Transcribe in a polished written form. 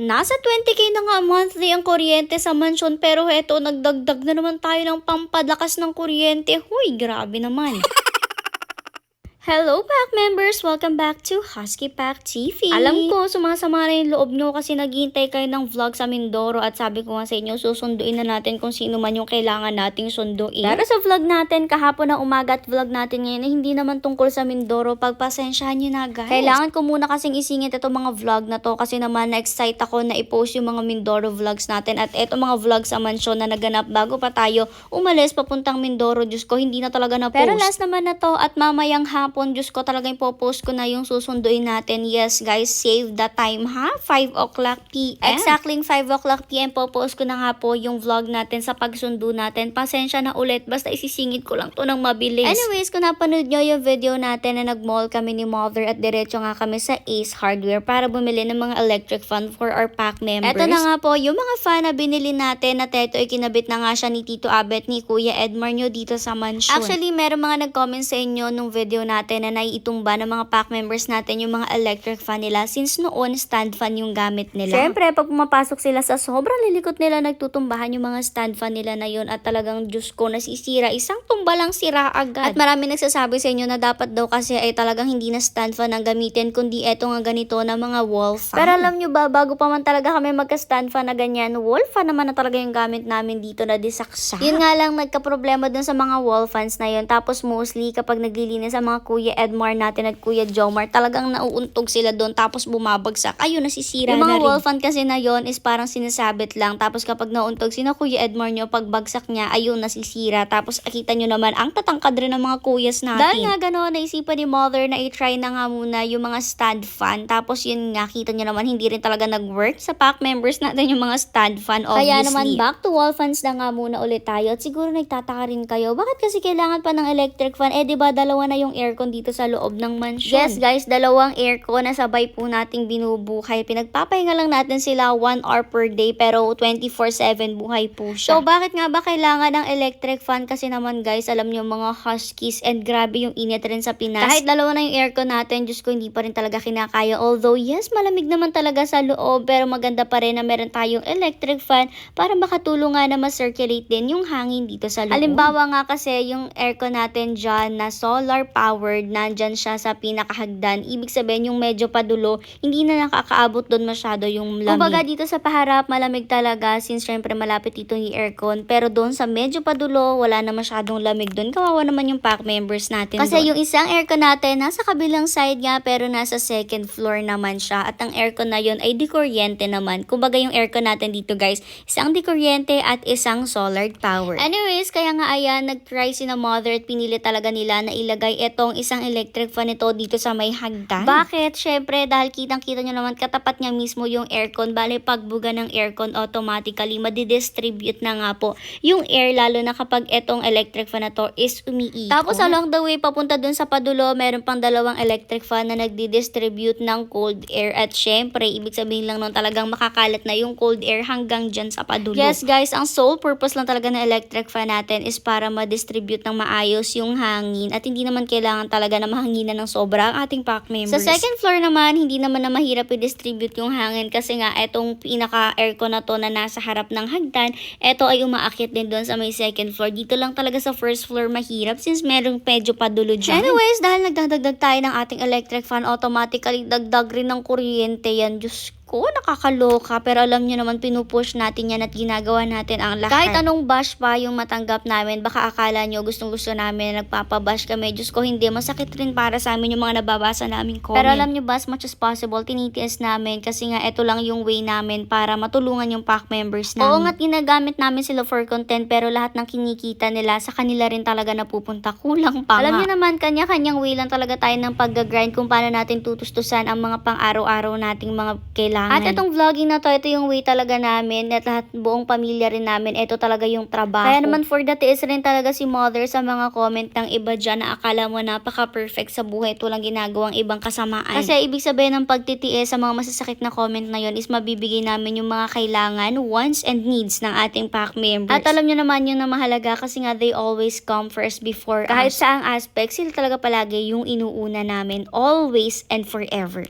Nasa 20K na nga monthly ang kuryente sa mansyon pero eto nagdagdag na naman tayo ng pampalakas ng kuryente. Huy, grabe naman. Hello Pack members! Welcome back to Husky Pack TV. Alam ko, sumasama na yung loob nyo kasi naghihintay kayo ng vlog sa Mindoro at sabi ko nga sa inyo, susunduin na natin kung sino man yung kailangan nating sunduin. Pero sa vlog natin, kahapon na umaga at vlog natin ngayon na hindi naman tungkol sa Mindoro, pagpasensyahan nyo na guys. Kailangan ko muna kasing isingit itong mga vlog na to kasi naman na-excite ako na i-post yung mga Mindoro vlogs natin at itong mga vlogs sa mansyon na naganap bago pa tayo umalis papuntang Mindoro. Diyos ko, hindi na talaga na-post. Pero last naman na to at mamayang hapon, Diyos ko, talagang po-post ko na yung susunduin natin. Yes, guys, save the time ha? 5 o'clock p.m. Exactly 5 o'clock p.m. po-post ko na nga po yung vlog natin sa pagsundo natin. Pasensya na ulit, basta isisingit ko lang to ng mabilis. Anyways, kung napanood nyo yung video natin na nag-mall kami ni Mother at diretso nga kami sa Ace Hardware para bumili ng mga electric fan for our pack members. Ito na nga po, yung mga fan na binili natin na teto ay kinabit na nga siya ni Tito Abet ni Kuya Edmar nyo dito sa mansion. Actually, meron mga nag-comment sa inyo nung video natin na naiitumba ng mga pack members natin yung mga electric fan nila since noon stand fan yung gamit nila. Siyempre, pag pumapasok sila sa sobrang lilikot nila, nagtutumbahan yung mga stand fan nila na yun at talagang Diyos ko nasisira. Isang tumba lang sira agad. At marami nagsasabi sa inyo na dapat daw kasi ay talagang hindi na stand fan ang gamitin kundi eto nga ganito na mga wall fan. Pero alam nyo ba, bago pa man talaga kami magka-stand fan na ganyan, wall fan naman na talaga yung gamit namin dito na disaksa. Yun nga lang, nagka-problema dun sa mga wall fans na yun. Tapos mostly kapag naglilinis sa mga Kuya Edmar natin at Kuya Jomar, talagang nauuntog sila doon tapos bumabagsak. Ayun, nasisira yung mga wall fan kasi na yon is parang sinasabit lang. Tapos kapag nauuntog sina Kuya Edmar nyo, pagbagsak niya, ayun, nasisira. Tapos akita nyo naman, ang tatangkad rin ng mga kuyas natin. Dahil nga gano'n, naisipan ni Mother na i-try na nga muna yung mga stand fan. Tapos yun nga, kita nyo naman, hindi rin talaga nag-work sa pack members natin yung mga stand fan, obviously. Kaya naman, back to wall fans na nga muna ulit tayo. At siguro nagtataka rin kayo, bakit kasi kailangan pa ng electric fan? Eh, diba, dalawa na yung aircon dito sa loob ng mansion. Yes guys, dalawang aircon na sabay po nating binubuhay. Pinagpapahinga lang natin sila 1 hour per day pero 24/7 buhay po siya. So bakit nga ba kailangan ng electric fan? Kasi naman guys, alam nyo mga huskies and grabe yung init rin sa Pinas. Kahit dalawa na yung aircon natin, Diyos ko, hindi pa rin talaga kinakaya. Although yes, malamig naman talaga sa loob pero maganda pa rin na meron tayong electric fan para makatulong nga na ma-circulate din yung hangin dito sa loob. Halimbawa nga kasi yung aircon natin dyan na solar powered, nandyan siya sa pinakahagdan. Ibig sabihin yung medyo padulo, hindi na nakakaabot doon masyado yung lamig. Kumbaga dito sa paharap, malamig talaga since syempre malapit dito yung aircon. Pero doon sa medyo padulo, wala na masyadong lamig doon. Kawawa naman yung pack members natin kasi doon. Yung isang aircon natin, nasa kabilang side nga pero nasa second floor naman siya. At ang aircon na yun ay dikuryente naman. Kumbaga yung aircon natin dito guys, isang dikuryente at isang solar power. Anyways, kaya nga ayan, nag-try si na Mother at pinili talaga nila na ilagay itong isang electric fan nito dito sa may hagdan. Bakit? Syempre, dahil kitang-kita nyo naman katapat niya mismo yung aircon. Bale, pagbuga ng aircon, automatically madidistribute na nga po yung air, lalo na kapag etong electric fan na to is umiikot. Tapos along the way, papunta dun sa padulo, meron pang dalawang electric fan na nagdidistribute ng cold air. At syempre, ibig sabihin lang nun talagang makakalat na yung cold air hanggang dyan sa padulo. Yes guys, ang sole purpose lang talaga ng electric fan natin is para ma-distribute ng maayos yung hangin at hindi naman kailangan talaga na mahanginan ng sobra ang ating pack members. Sa second floor naman, hindi naman na mahirap i-distribute yung hangin kasi nga etong pinaka-aircon na to na nasa harap ng hagdan, eto ay umaakyat din doon sa may second floor. Dito lang talaga sa first floor mahirap since merong medyo padulo dyan. Anyways, dahil nagdagdag tayo ng ating electric fan, automatically dagdag rin ng kuryente yan. Diyos ko, nakakaloka. Pero alam nyo naman, pinupush natin yan at ginagawa natin ang lahat. Kahit anong bash pa yung matanggap namin, baka akala nyo gustong-gusto namin na nagpapabash kami. Diyos ko, hindi. Masakit rin para sa amin yung mga nababasa namin comment. Pero alam nyo ba, as much as possible, tinitiis namin kasi nga ito lang yung way namin para matulungan yung pack members namin. Oo nga't ginagamit namin sila for content pero lahat ng kinikita nila sa kanila rin talaga napupunta. Kulang pa alam nyo naman, kanya-kanyang way lang talaga tayo ng pag-grind kung paano natin tutustusan ang mga pang-araw-araw nating mga kailangan. At itong vlogging na to, ito yung way talaga namin at lahat buong pamilya rin namin. Ito talaga yung trabaho. Kaya naman for the tiis rin talaga si Mother sa mga comment ng iba dyan na akala mo napaka-perfect sa buhay. Ito lang ginagawang ibang kasamaan. Kasi ibig sabihin ng pagtitiis sa mga masasakit na comment na yun is mabibigay namin yung mga kailangan, wants, and needs ng ating pack members. At alam nyo naman yung na mahalaga kasi nga they always come first before kahit saang aspect, sila talaga palagi yung inuuna namin. Always and forever.